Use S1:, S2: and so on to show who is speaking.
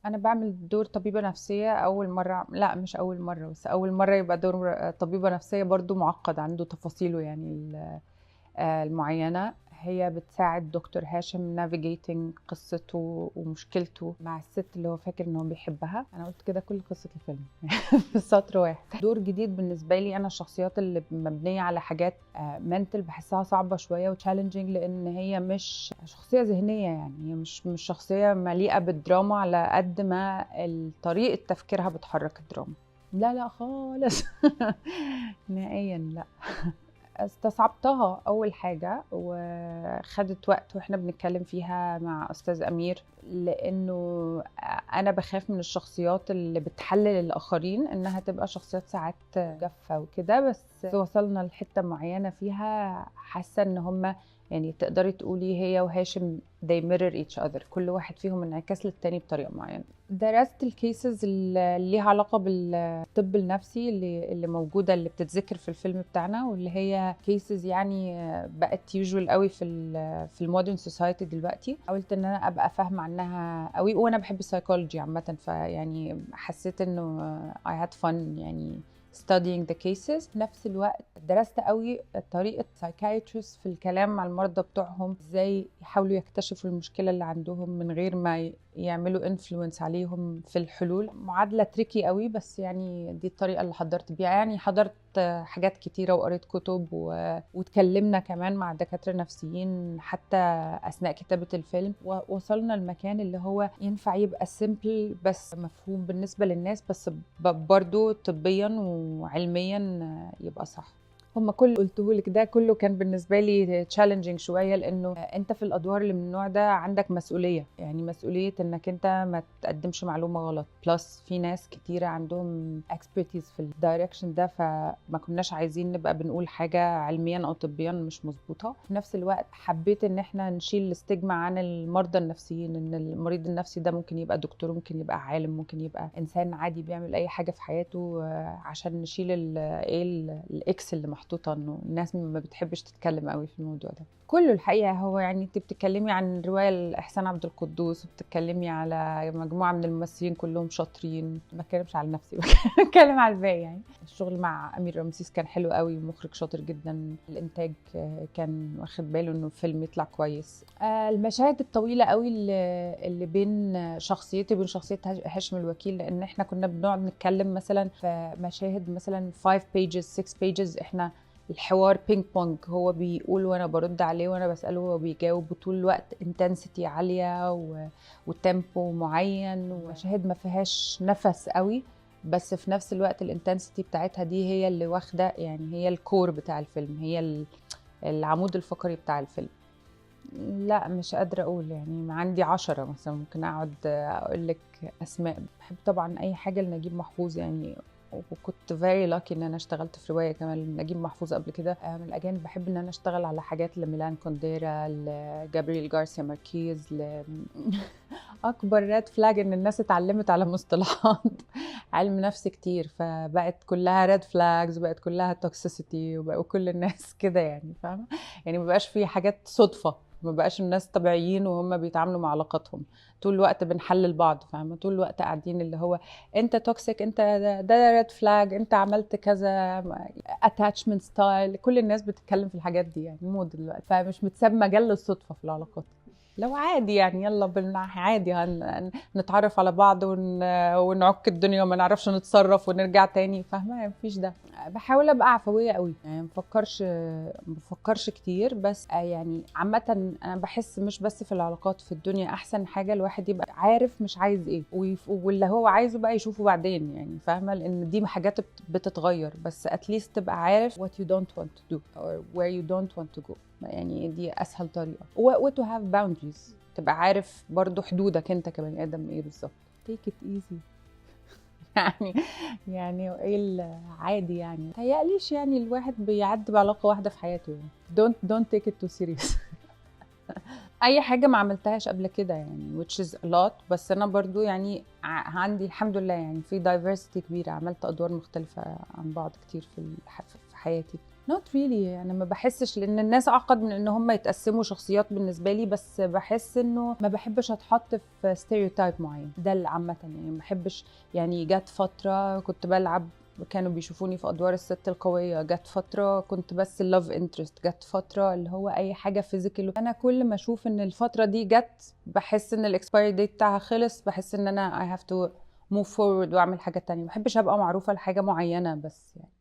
S1: انا بعمل دور طبيبة نفسية اول مرة، لا مش اول مرة، بس اول مرة يبقى دور طبيبة نفسية برضو معقد، عنده تفاصيله يعني المعينة. هي بتساعد دكتور هاشم نافيجيتنج قصته ومشكلته مع الست اللي هو فاكر ان هو بيحبها. انا قلت كده كل قصة الفيلم في سطر واحد. دور جديد بالنسبة لي. انا الشخصيات اللي مبنية على حاجات منتل بحسها صعبة شوية وتشالنجينج، لان هي مش شخصية ذهنية، يعني هي مش شخصية مليئة بالدراما على قد ما طريقة تفكيرها بتحرك الدراما. لا لا خالص. نهائيا لا. استصعبتها أول حاجة، وخدت وقت وإحنا بنتكلم فيها مع أستاذ أمير، لأنه أنا بخاف من الشخصيات اللي بتحلل الآخرين إنها تبقى شخصيات ساعات جافة وكده. بس وصلنا لحتة معينة فيها حاسة إن هما يعني تقدري تقولي هي وهاشم they mirror each other، كل واحد فيهم انعكاس للتاني بطريقة معينة. درست الكيسز اللي ليها علاقة بالطب النفسي اللي موجودة، اللي بتتذكر في الفيلم بتاعنا، واللي هي كيسز يعني بقت يوجوال قوي في المودرن سوسايتي دلوقتي. حاولت ان انا ابقى فاهمة عنها قوي، وانا بحب السايكولوجي عامة، فيعني حسيت انه I had fun يعني studying the cases. في نفس الوقت درست قوي طريقة psychiatrists في الكلام مع المرضى بتوعهم، ازاي يحاولوا يكتشفوا المشكلة اللي عندهم من غير ما يعملوا انفلونس عليهم في الحلول. معادلة تريكي قوي، بس يعني دي الطريقة اللي حضرت بيها. يعني حضرت حاجات كتيرة وقريت كتب واتكلمنا كمان مع دكاترة نفسيين حتى أثناء كتابة الفيلم، ووصلنا المكان اللي هو ينفع يبقى سيمبل بس مفهوم بالنسبة للناس، بس برضو طبيا وعلميا يبقى صح. هما كل قلته لك ده كله كان بالنسبه لي تشالنجينج شويه، لانه انت في الادوار اللي من النوع ده عندك مسؤوليه، يعني مسؤوليه انك انت ما تقدمش معلومه غلط. بلس في ناس كتيره عندهم اكسبرتيز في الدايركشن ده، فما كناش عايزين نبقى بنقول حاجه علميا او طبيا مش مظبوطه. في نفس الوقت حبيت ان احنا نشيل الاستجمة عن المرضى النفسيين، ان المريض النفسي ده ممكن يبقى دكتور، ممكن يبقى عالم، ممكن يبقى انسان عادي بيعمل اي حاجه في حياته، عشان نشيل الاكس اللي محطوطه انه الناس ما بتحبش تتكلم قوي في الموضوع ده كله. الحقيقه هو يعني انت بتتكلمي عن روايه لاحسان عبد القدوس، وبتتكلمي على مجموعه من الممثلين كلهم شاطرين، ما بتكلمش على نفسي بتكلم على الباقي. يعني الشغل مع امير رمسيس كان حلو قوي، ومخرج شاطر جدا، الانتاج كان واخد باله انه الفيلم يطلع كويس. المشاهد الطويله قوي اللي بين شخصيتي وبين شخصيه هاشم الوكيل، لان احنا كنا بنقعد نتكلم مثلا في مشاهد مثلا 5 pages 6 pages، احنا الحوار بينج بونج، هو بيقول وانا برد عليه وانا بساله وهو بيجاوب، وطول الوقت انتنسيتي عاليه وتيمبو معين، ومشاهد ما فيهاش نفس قوي، بس في نفس الوقت الانتنسيتي بتاعتها دي هي اللي واخده، يعني هي الكور بتاع الفيلم، هي العمود الفقري بتاع الفيلم. لا مش قادرة أقول، يعني عندي 10 مثلا، ممكن أقعد أقول لك أسماء. بحب طبعا أي حاجة لنجيب محفوظ يعني، وكنت very lucky ان انا اشتغلت في روايه كمان لنجيب محفوظ قبل كده. من الاجانب بحب ان انا اشتغل على حاجات لميلان كونديرا، لجابرييل غارسيا ماركيز، اكبر ريد فلاج ان الناس اتعلمت على مصطلحات علم نفس كتير، فبقت كلها ريد فلاجز، وبقت كلها توكسيسيتي، وبقوا كل الناس كده يعني، فاهمه؟ يعني ما بقاش في حاجات صدفه، ما بقاش الناس طبيعيين وهم بيتعاملوا مع علاقاتهم، طول الوقت بنحلل بعض، فاهمه؟ طول الوقت قاعدين اللي هو انت توكسيك، انت ده ريد فلاج، انت عملت كذا، اتاتشمنت ستايل، كل الناس بتتكلم في الحاجات دي يعني مود دلوقتي، فمش متساب مجال للصدفه في العلاقات. لو عادي يعني يلا عادي نتعرف على بعض ونعك الدنيا وما نعرفش نتصرف ونرجع تاني، فاهمه؟ مفيش ده. بحاول ابقى عفويه قوي، يعني مفكرش كتير، بس يعني عامه انا بحس مش بس في العلاقات، في الدنيا احسن حاجه الواحد يبقى عارف مش عايز ايه، واللي هو عايزه بقى يشوفه بعدين، يعني فاهمه؟ لان دي حاجات بتتغير، بس اتليست تبقى عارف what you don't want to do or where you don't want to go. يعني دي اسهل طريقه. و to have boundaries، تبقى عارف برضو حدودك انت كبني ادم ايه بالظبط. take it easy. يعني ايه العادي يعني؟ متهيأليش يعني الواحد بيعدي بعلاقه واحده في حياته يعني. don't take it too serious. اي حاجه ما عملتهاش قبل كده يعني which is a lot، بس انا برضو يعني عندي الحمد لله يعني في diversity كبيره، عملت ادوار مختلفه عن بعض كتير في حياتي. not really. انا ما بحسش، لان الناس اعقد من ان هم يتقسموا شخصيات بالنسبه لي، بس بحس انه ما بحبش اتحط في ستيريوتايب معين، ده اللي عامه يعني ما بحبش. يعني جت فتره كنت بلعب، كانوا بيشوفوني في ادوار الست القويه، جت فتره كنت بس اللوف انترست، جت فتره اللي هو اي حاجه فيزيكال. انا كل ما اشوف ان الفتره دي جت بحس ان الاكسبايري ديت بتاعها خلص، بحس ان انا I have to move forward واعمل حاجه تانية. ما بحبش ابقى معروفه لحاجه معينه بس يعني.